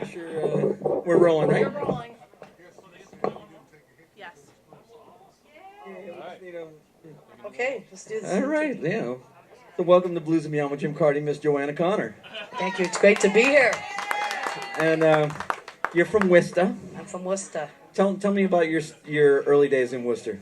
sure we're rolling, right? We're rolling. Yes. Okay, let's do this. All right, yeah. So welcome to Blues and Beyond with Jim Carty, Miss Joanna Connor. Thank you. It's great to be here. And you're from Worcester. I'm from Worcester. Tell me about your early days in Worcester.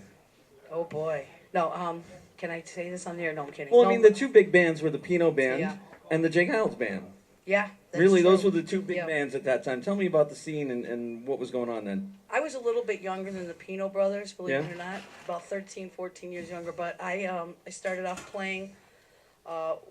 Oh boy. No, can I say this on the air? No, I'm kidding. Well, no. I mean, the two big bands were the Pinot Band Yeah. and the Jake Hiles Band. Yeah. That's Really, true. those were the two big Yeah. bands at that time. Tell me about the scene and what was going on then. I was a little bit younger than the Pinot Brothers, believe Yeah. it or not. About 13, 14 years younger. But I started off playing.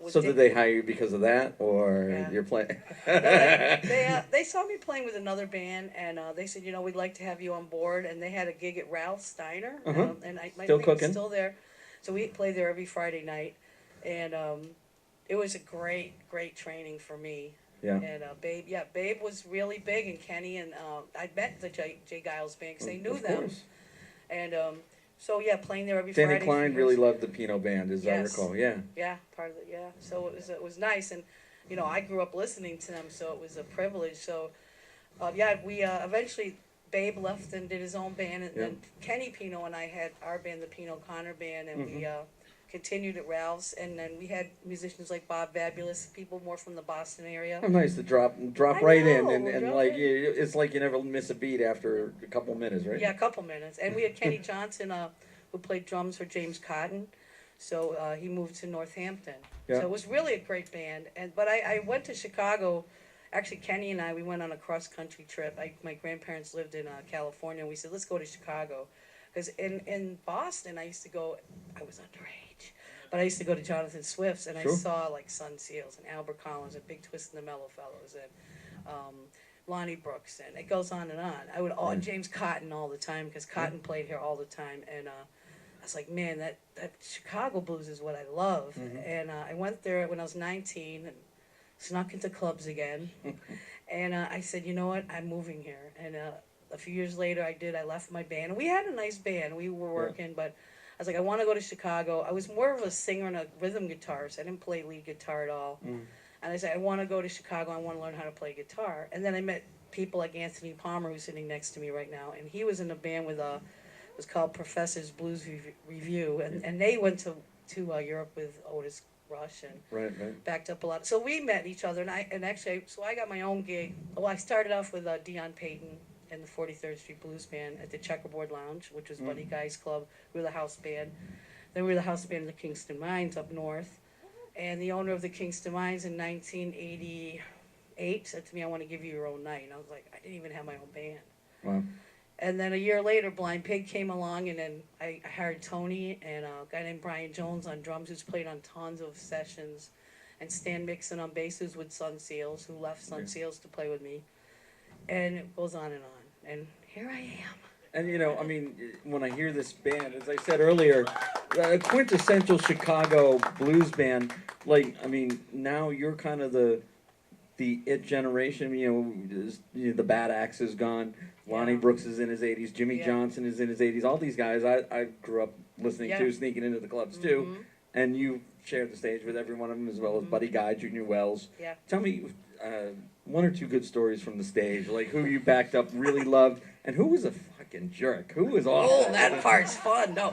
With So Dick- did they hire you because of that, or Yeah. you're playing? They saw me playing with another band, and they said, we'd like to have you on board. And they had a gig at Ralph Steiner, Uh-huh. and my Still name cooking? is still there. So we played there every Friday night, and it was a great training for me. Yeah. And Babe was really big, and Kenny, and I met the Jay Giles band because they knew Of them. course. And so playing there every Danny Friday. Klein for really years. loved the Pinot Band, as I Yes. recall. Yeah. Yeah, part of it. Yeah, so it was nice, and I grew up listening to them, so it was a privilege. So we eventually Babe left and did his own band, and then Kenny Pino and I had our band, the Pino Connor Band, and we continued at Ralph's, and then we had musicians like Bob Fabulous, people more from the Boston area. How nice to drop I right in, know, and drop like in. it's like you never miss a beat after a couple minutes, right? Yeah, a couple minutes, and we had Kenny Johnson, who played drums for James Cotton, so he moved to Northampton. Yeah. So it was really a great band, but I went to Chicago. Actually, Kenny and we went on a cross-country trip. My grandparents lived in California, and we said, let's go to Chicago. Because in Boston, I was underage, but I used to go to Jonathan Swift's, and Sure. I saw like Sun Seals and Albert Collins and Big Twist and the Mellow Fellows and Lonnie Brooks, and it goes on and on. I would James Cotton all the time, because Cotton played here all the time, and I was like, man, that Chicago blues is what I love. And I went there when I was 19 and snuck into clubs again. And I said, you know what, I'm moving here. And a few years later, I left my band. And we had a nice band. We were working, but I was like, I want to go to Chicago. I was more of a singer and a rhythm guitarist. I didn't play lead guitar at all. And I said, I want to go to Chicago. I want to learn how to play guitar. And then I met people like Anthony Palmer, who's sitting next to me right now. And he was in a band with it was called Professor's Blues Review. And they went to Europe with Otis Rush and Right. backed up a lot. So we met each other, and I got my own gig. Well, I started off with Dion Payton and the 43rd Street Blues Band at the Checkerboard Lounge, which was Buddy Guy's club. We were the house band. Then we were the house band in the Kingston Mines up north. And the owner of the Kingston Mines in 1988 said to me, I want to give you your own night. And I was like, I didn't even have my own band. Wow. And then a year later, Blind Pig came along, and then I hired Tony and a guy named Brian Jones on drums, who's played on tons of sessions, and Stan Mixon on bass, who's with Sun Seals, who left Sun Seals to play with me. And it goes on, and here I am. And I mean, when I hear this band, as I said earlier, a quintessential Chicago blues band. Like, I mean, now you're kind of the it generation. The Bad Axe is gone. Lonnie Brooks is in his 80s. Jimmy Johnson is in his 80s. All these guys I grew up listening to, sneaking into the clubs too. And you shared the stage with every one of them, as well as Buddy Guy, Junior Wells. Yeah. Tell me one or two good stories from the stage, like who you backed up, really loved, and who was a fucking jerk. Who was awful? Oh, that part's fun. No,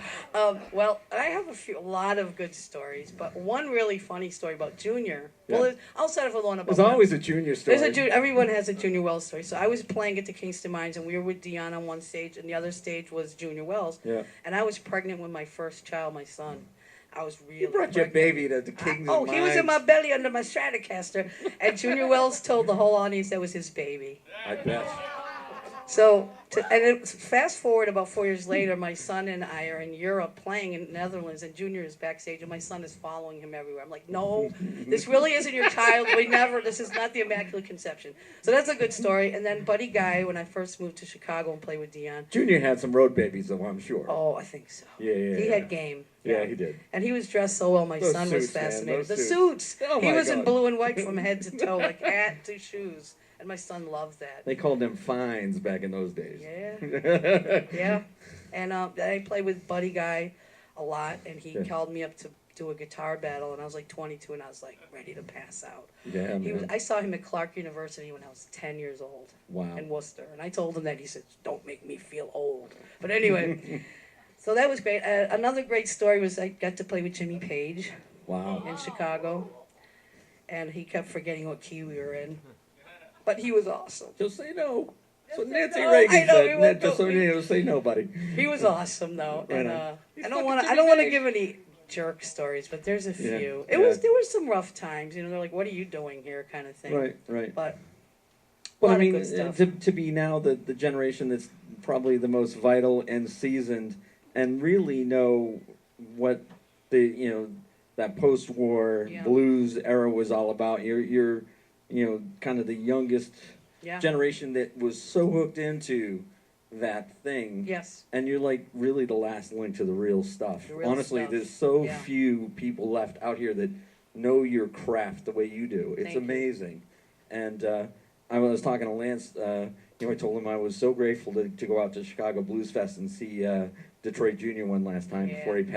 well, I have a lot of good stories, but one really funny story about Junior. Yeah. Well, I'll start off with one about. There's always a Junior story. Everyone has a Junior Wells story. So I was playing at the Kingston Mines, and we were with Dion on one stage, and the other stage was Junior Wells. Yeah. And I was pregnant with my first child, my son. I was really. You brought your baby to the Kingston Mines. He was in my belly under my Stratocaster, and Junior Wells told the whole audience that was his baby. I bet. So, fast forward about 4 years later, my son and I are in Europe playing in the Netherlands, and Junior is backstage, and my son is following him everywhere. I'm like, no, this really isn't your child. This is not the Immaculate Conception. So that's a good story. And then Buddy Guy, when I first moved to Chicago and played with Dion. Junior had some road babies, though, I'm sure. Oh, I think so. Yeah. He had game. Yeah, he did. And he was dressed so well, my Those son was suits, man, fascinated. those The suits. suits. Oh, He my was in God. blue and white from head to toe, like hat to shoes. And my son loved that. They called them fines back in those days. Yeah. Yeah. And I played with Buddy Guy a lot, and he called me up to do a guitar battle, and I was like 22, and I was like ready to pass out. Yeah, man. I saw him at Clark University when I was 10 years old Wow. in Worcester, and I told him that. He said, "Don't make me feel old." But anyway, so that was great. Another great story was I got to play with Jimmy Page Wow. in Chicago, and he kept forgetting what key we were in, but he was awesome. Just say no. So Just say Nancy no. Reagan I know, we said, won't just go- so you know, say no, buddy. He was awesome though, Right and on. I don't want Jimmy to Page. give any jerk stories, but there's a Yeah, few. yeah. There were some rough times, you know. They're like, "What are you doing here?" kind of thing. Right, right. But But lot I of mean, good stuff. to be now the generation that's probably the most vital and seasoned, and really know what the that post-war Yeah. blues era was all about. You're kind of the youngest yeah, generation that was so hooked into that thing. yes, And you're like really the last link to the real stuff. The real Honestly, stuff. there's so Yeah. few people left out here that know your craft the way you do. It's Thank you. amazing. And I was talking to Lance. I told him I was so grateful to go out to Chicago Blues Fest and see Detroit Junior one last time Yeah. before he passed.